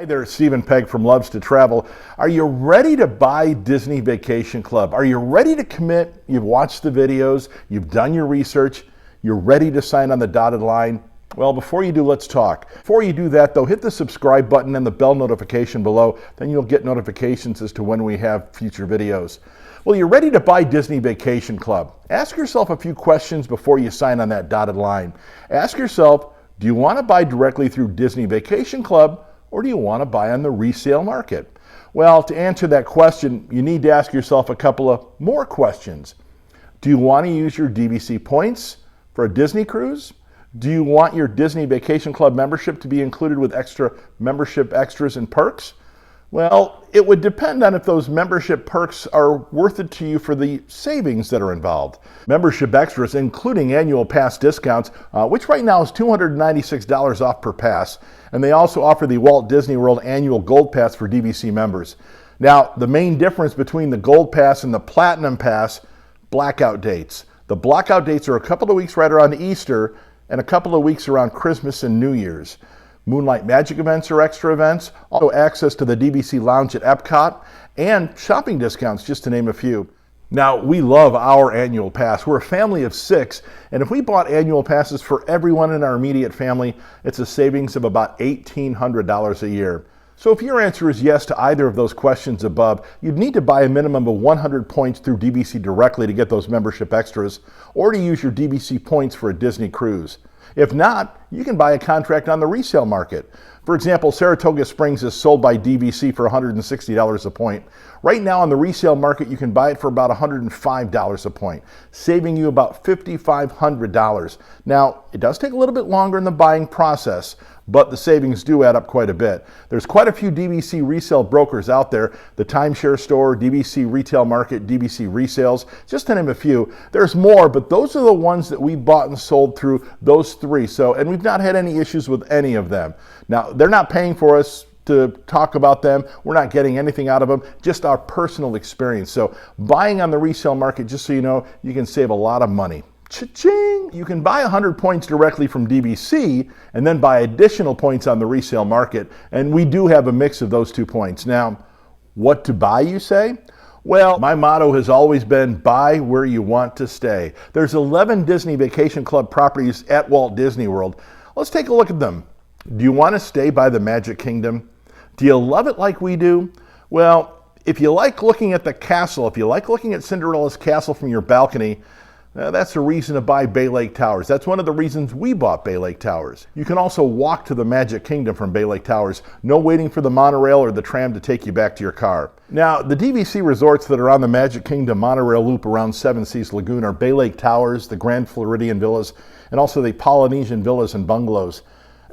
Hi there, Stephen Pegg from Loves to Travel. Are you ready to buy Disney Vacation Club? Are you ready to commit? You've watched the videos, you've done your research, you're ready to sign on the dotted line? Well, before you do, let's talk. Before you do that though, hit the subscribe button and the bell notification below, then you'll get notifications as to when we have future videos. Well, you're ready to buy Disney Vacation Club. Ask yourself a few questions before you sign on that dotted line. Ask yourself, do you want to buy directly through Disney Vacation Club, or do you want to buy on the resale market? Well, to answer that question, you need to ask yourself a couple of more questions. Do you want to use your DVC points for a Disney cruise? Do you want your Disney Vacation Club membership to be included with extra membership extras and perks? Well, it would depend on if those membership perks are worth it to you for the savings that are involved. Membership extras, including annual pass discounts, which right now is $296 off per pass, and they also offer the Walt Disney World Annual Gold Pass for DVC members. Now, the main difference between the Gold Pass and the Platinum Pass, blackout dates. The blackout dates are a couple of weeks right around Easter and a couple of weeks around Christmas and New Year's. Moonlight Magic events or extra events, also access to the DVC Lounge at Epcot, and shopping discounts, just to name a few. Now, we love our annual pass. We're a family of 6, and if we bought annual passes for everyone in our immediate family, it's a savings of about $1,800 a year. So if your answer is yes to either of those questions above, you'd need to buy a minimum of 100 points through DVC directly to get those membership extras, or to use your DVC points for a Disney cruise. If not, you can buy a contract on the resale market. For example, Saratoga Springs is sold by DVC for $160 a point. Right now on the resale market, you can buy it for about $105 a point, saving you about $5,500. Now, it does take a little bit longer in the buying process, but the savings do add up quite a bit. There's quite a few DVC resale brokers out there, the Timeshare Store, DVC Retail Market, DVC Resales, just to name a few. There's more, but those are the ones that we bought and sold through those 3. And we've not had any issues with any of them. Now, they're not paying for us to talk about them. We're not getting anything out of them, just our personal experience. So buying on the resale market, just so you know, you can save a lot of money. Cha-ching! You can buy 100 points directly from DVC and then buy additional points on the resale market. And we do have a mix of those 2 points. Now, what to buy, you say? Well, my motto has always been buy where you want to stay. There's 11 Disney Vacation Club properties at Walt Disney World. Let's take a look at them. Do you want to stay by the Magic Kingdom? Do you love it like we do? Well, if you like looking at the castle, if you like looking at Cinderella's castle from your balcony, that's a reason to buy Bay Lake Towers. That's one of the reasons we bought Bay Lake Towers. You can also walk to the Magic Kingdom from Bay Lake Towers. No waiting for the monorail or the tram to take you back to your car. Now, the DVC resorts that are on the Magic Kingdom monorail loop around Seven Seas Lagoon are Bay Lake Towers, the Grand Floridian Villas, and also the Polynesian Villas and Bungalows.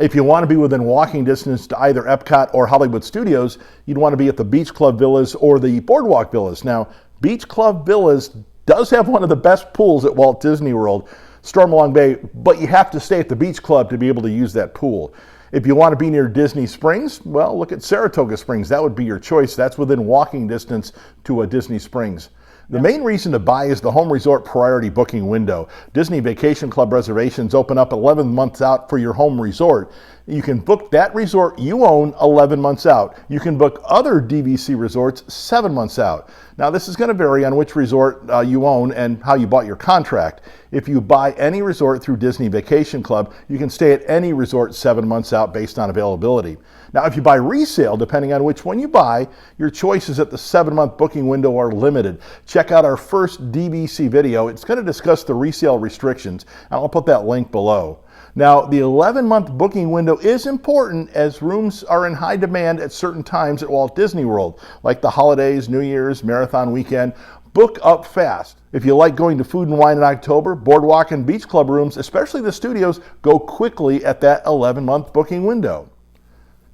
If you want to be within walking distance to either Epcot or Hollywood Studios, you'd want to be at the Beach Club Villas or the Boardwalk Villas. Now, Beach Club Villas does have one of the best pools at Walt Disney World, Stormalong Bay, but you have to stay at the Beach Club to be able to use that pool. If you want to be near Disney Springs, well, look at Saratoga Springs. That would be your choice. That's within walking distance to a Disney Springs. The main reason to buy is the home resort priority booking window. Disney Vacation Club reservations open up 11 months out for your home resort. You can book that resort you own 11 months out. You can book other DVC resorts 7 months out. Now, this is going to vary on which resort you own and how you bought your contract. If you buy any resort through Disney Vacation Club, you can stay at any resort 7 months out based on availability. Now, if you buy resale, depending on which one you buy, your choices at the 7-month booking window are limited. Check out our first DVC video. It's going to discuss the resale restrictions, and I'll put that link below. Now, the 11-month booking window is important as rooms are in high demand at certain times at Walt Disney World, like the holidays, New Year's, Marathon Weekend. Book up fast. If you like going to Food and Wine in October, Boardwalk and Beach Club rooms, especially the studios, go quickly at that 11-month booking window.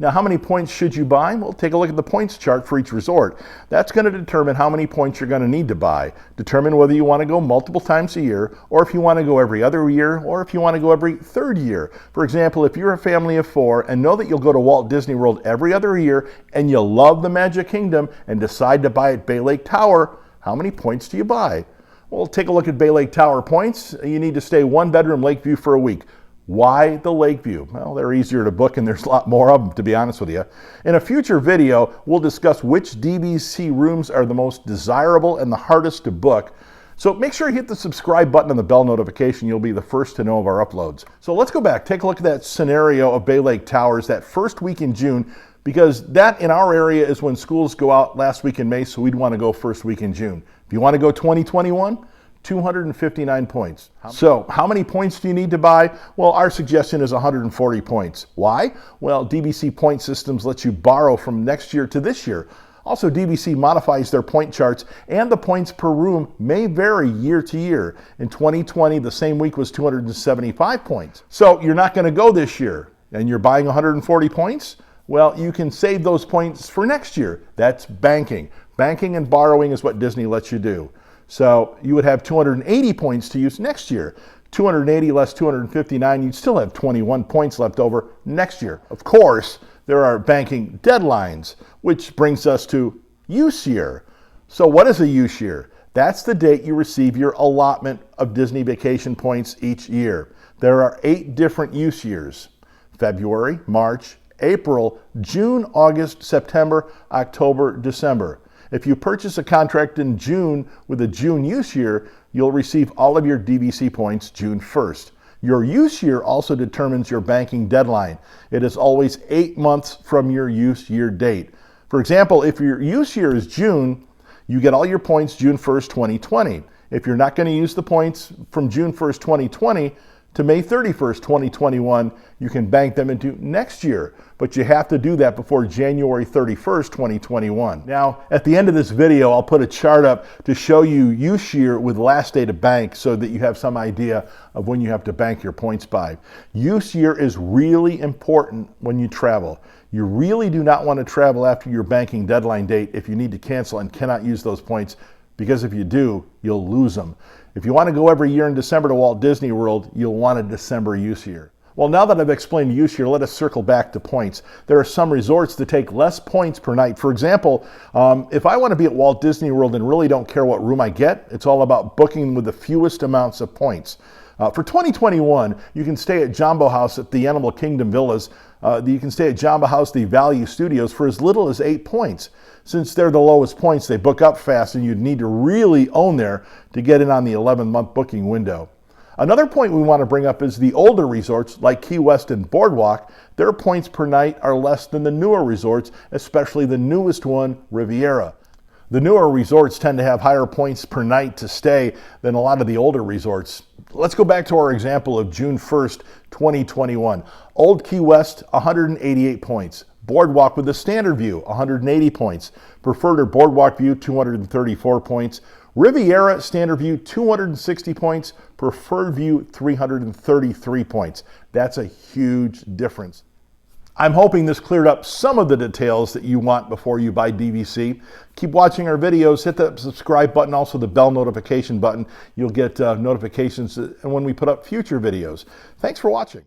Now, how many points should you buy? Well, take a look at the points chart for each resort. That's going to determine how many points you're going to need to buy. Determine whether you want to go multiple times a year, or if you want to go every other year, or if you want to go every third year. For example, if you're a family of 4 and know that you'll go to Walt Disney World every other year and you love the Magic Kingdom and decide to buy at Bay Lake Tower, how many points do you buy? Well, take a look at Bay Lake Tower points. You need to stay 1-bedroom Lakeview for a week. Why the Lakeview? Well, they're easier to book and there's a lot more of them, to be honest with you. In a future video, we'll discuss which DVC rooms are the most desirable and the hardest to book. So make sure you hit the subscribe button and the bell notification. You'll be the first to know of our uploads. So let's go back, take a look at that scenario of Bay Lake Towers that first week in June, because that in our area is when schools go out last week in May, so we'd want to go first week in June. If you want to go 2021, 259 points. So how many points do you need to buy? Well, our suggestion is 140 points. Why? Well, DVC point systems lets you borrow from next year to this year. Also, DVC modifies their point charts, and the points per room may vary year to year. In 2020, the same week was 275 points. So you're not going to go this year, and you're buying 140 points? Well, you can save those points for next year. That's banking. Banking and borrowing is what Disney lets you do. So you would have 280 points to use next year. 280 less 259, you'd still have 21 points left over next year. Of course, there are banking deadlines, which brings us to use year. So what is a use year? That's the date you receive your allotment of Disney vacation points each year. There are 8 different use years: February, March, April, June, August, September, October, December. If you purchase a contract in June with a June use year, you'll receive all of your DVC points June 1st. Your use year also determines your banking deadline. It is always 8 months from your use year date. For example, if your use year is June, you get all your points June 1st, 2020. If you're not going to use the points from June 1st, 2020 to May 31st, 2021, you can bank them into next year, but you have to do that before January 31st, 2021. Now, at the end of this video, I'll put a chart up to show you use year with last day to bank so that you have some idea of when you have to bank your points by. Use year is really important when you travel. You really do not want to travel after your banking deadline date if you need to cancel and cannot use those points, because if you do, you'll lose them. If you want to go every year in December to Walt Disney World, you'll want a December use year. Well, now that I've explained use year, let us circle back to points. There are some resorts that take less points per night. For example, if I want to be at Walt Disney World and really don't care what room I get, it's all about booking with the fewest amounts of points. For 2021, you can stay at Jambo House at the Animal Kingdom Villas. You can stay at Jambo House, the Value Studios, for as little as 8 points. Since they're the lowest points, they book up fast, and you'd need to really own there to get in on the 11-month booking window. Another point we want to bring up is the older resorts like Key West and Boardwalk. Their points per night are less than the newer resorts, especially the newest one, Riviera. The newer resorts tend to have higher points per night to stay than a lot of the older resorts. Let's go back to our example of June 1st, 2021. Old Key West, 188 points. Boardwalk with the standard view, 180 points. Preferred or Boardwalk view, 234 points. Riviera standard view, 260 points. Preferred view, 333 points. That's a huge difference. I'm hoping this cleared up some of the details that you want before you buy DVC. Keep watching our videos. Hit the subscribe button, also the bell notification button. You'll get notifications when we put up future videos. Thanks for watching.